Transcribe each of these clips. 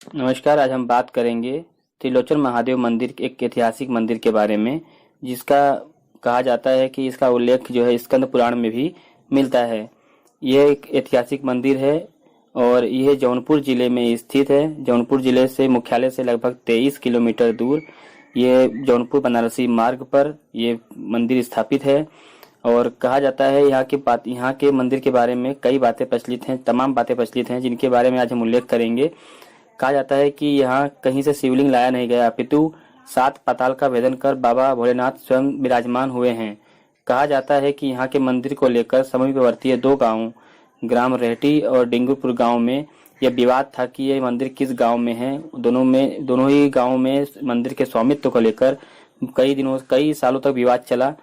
नमस्कार। आज हम बात करेंगे त्रिलोचन महादेव मंदिर, एक ऐतिहासिक मंदिर के बारे में, जिसका कहा जाता है कि इसका उल्लेख जो है स्कंद पुराण में भी मिलता है। यह एक ऐतिहासिक मंदिर है और यह जौनपुर जिले में स्थित है। जौनपुर जिले से मुख्यालय से लगभग 23 किलोमीटर दूर ये जौनपुर बनारसी मार्ग पर ये मंदिर स्थापित है। और कहा जाता है यहाँ के मंदिर के बारे में कई बातें प्रचलित हैं, तमाम बातें प्रचलित हैं, जिनके बारे में आज हम उल्लेख करेंगे। कहा जाता है कि यहाँ कहीं से शिवलिंग लाया नहीं गया, अपितु 7 पाताल का भेदन कर बाबा भोलेनाथ स्वयं विराजमान हुए हैं। कहा जाता है कि यहाँ के मंदिर को लेकर समीपवर्ती 2 गांव, ग्राम रेहटी और डिंगुरपुर गांव में यह विवाद था कि यह मंदिर किस गांव में है। दोनों ही गांव में मंदिर के स्वामित्व को लेकर कई सालों तक विवाद चला,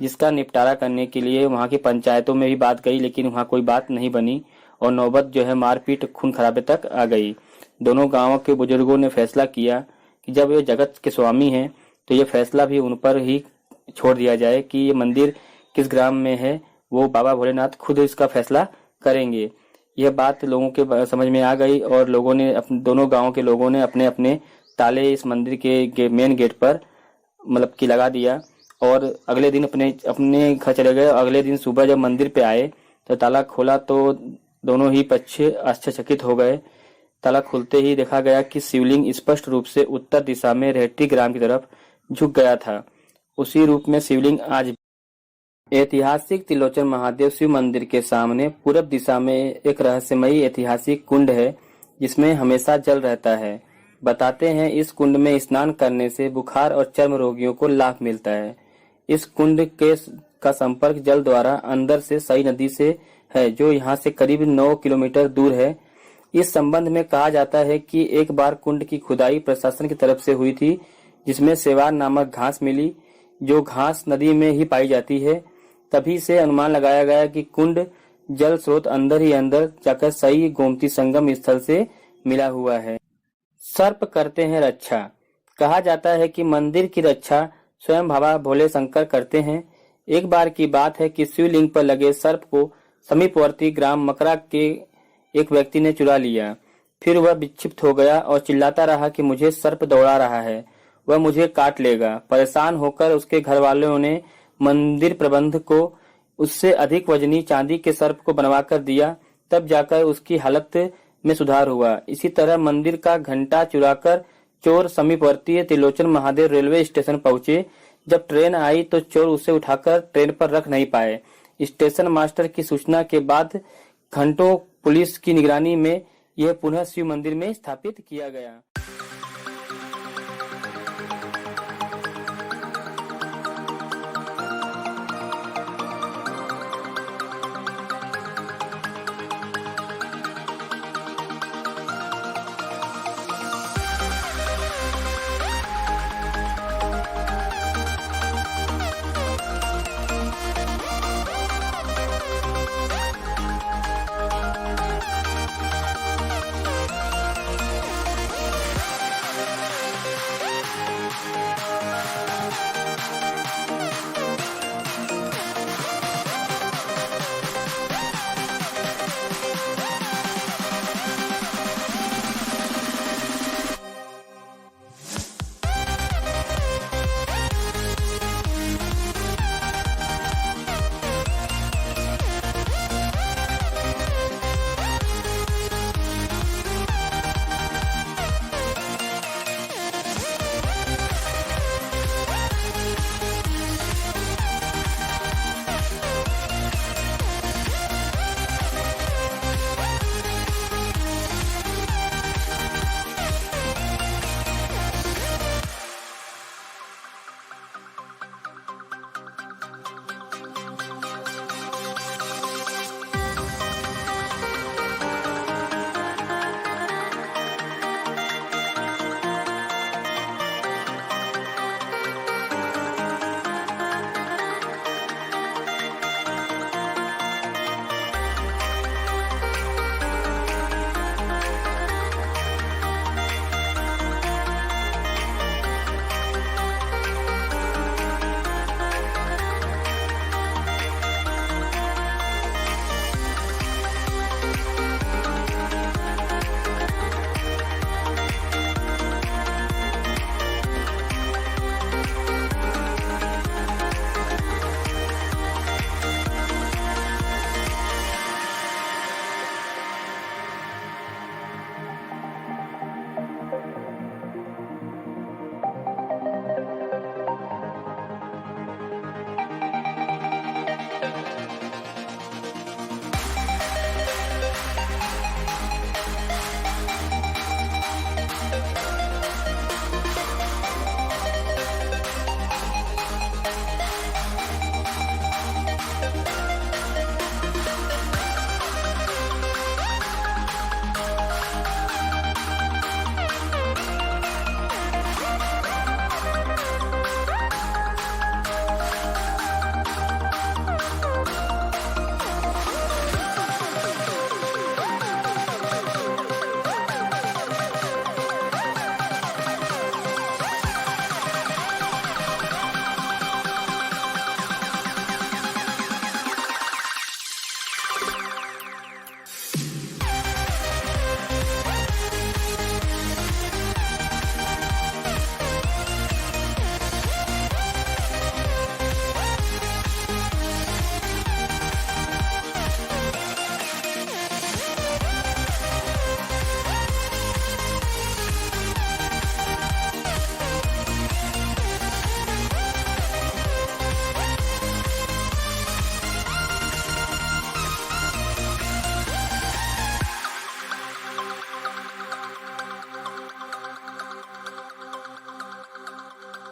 जिसका निपटारा करने के लिए वहाँ की पंचायतों में भी बात गई, लेकिन वहाँ कोई बात नहीं बनी और नौबत जो है मारपीट खून खराबे तक आ गई। दोनों गांवों के बुजुर्गों ने फैसला किया कि जब ये जगत के स्वामी हैं तो ये फैसला भी उन पर ही छोड़ दिया जाए कि ये मंदिर किस ग्राम में है, वो बाबा भोलेनाथ खुद इसका फैसला करेंगे। यह बात लोगों के समझ में आ गई और दोनों गांवों के लोगों ने अपने अपने ताले इस मंदिर के मेन गेट पर मतलब कि लगा दिया और अगले दिन अपने घर चले गए। अगले दिन सुबह जब मंदिर पे आए तो ताला खोला तो दोनों ही पक्ष आश्चर्यचकित हो गए। ताला खुलते ही देखा गया कि शिवलिंग स्पष्ट रूप से उत्तर दिशा में रेहटी ग्राम की तरफ झुक गया था। उसी रूप में शिवलिंग आज ऐतिहासिक त्रिलोचन महादेव शिव मंदिर के सामने पूरब दिशा में एक रहस्यमयी ऐतिहासिक कुंड है, जिसमें हमेशा जल रहता है। बताते हैं इस कुंड में स्नान करने से बुखार और चर्म रोगियों को लाभ मिलता है। इस कुंड का संपर्क जल द्वारा अंदर से सई नदी से है, जो यहाँ से करीब 9 किलोमीटर दूर है। इस संबंध में कहा जाता है कि एक बार कुंड की खुदाई प्रशासन की तरफ से हुई थी, जिसमें सेवार नामक घास मिली, जो घास नदी में ही पाई जाती है। तभी से अनुमान लगाया गया कि कुंड जल स्रोत अंदर ही अंदर जाकर सई गोमती संगम स्थल से मिला हुआ है। सर्प करते हैं रक्षा। कहा जाता है कि मंदिर की रक्षा स्वयं बाबा भोले शंकर करते हैं। एक बार की बात है कि शिवलिंग पर लगे सर्प को समीपवर्ती ग्राम मकरा के एक व्यक्ति ने चुरा लिया। फिर वह विक्षिप्त हो गया और चिल्लाता रहा कि मुझे सर्प दौड़ा रहा है, वह मुझे काट लेगा। परेशान होकर उसके घर वालों ने मंदिर प्रबंध को उससे अधिक वजनी चांदी के सर्प को बनवा कर दिया, तब जाकर उसकी हालत में सुधार हुआ। इसी तरह मंदिर का घंटा चुराकर चोर समीपवर्ती त्रिलोचन महादेव रेलवे स्टेशन पहुंचे। जब ट्रेन आई तो चोर उसे उठाकर ट्रेन पर रख नहीं पाए। स्टेशन मास्टर की सूचना के बाद घंटों पुलिस की निगरानी में यह पुनः शिव मंदिर में स्थापित किया गया।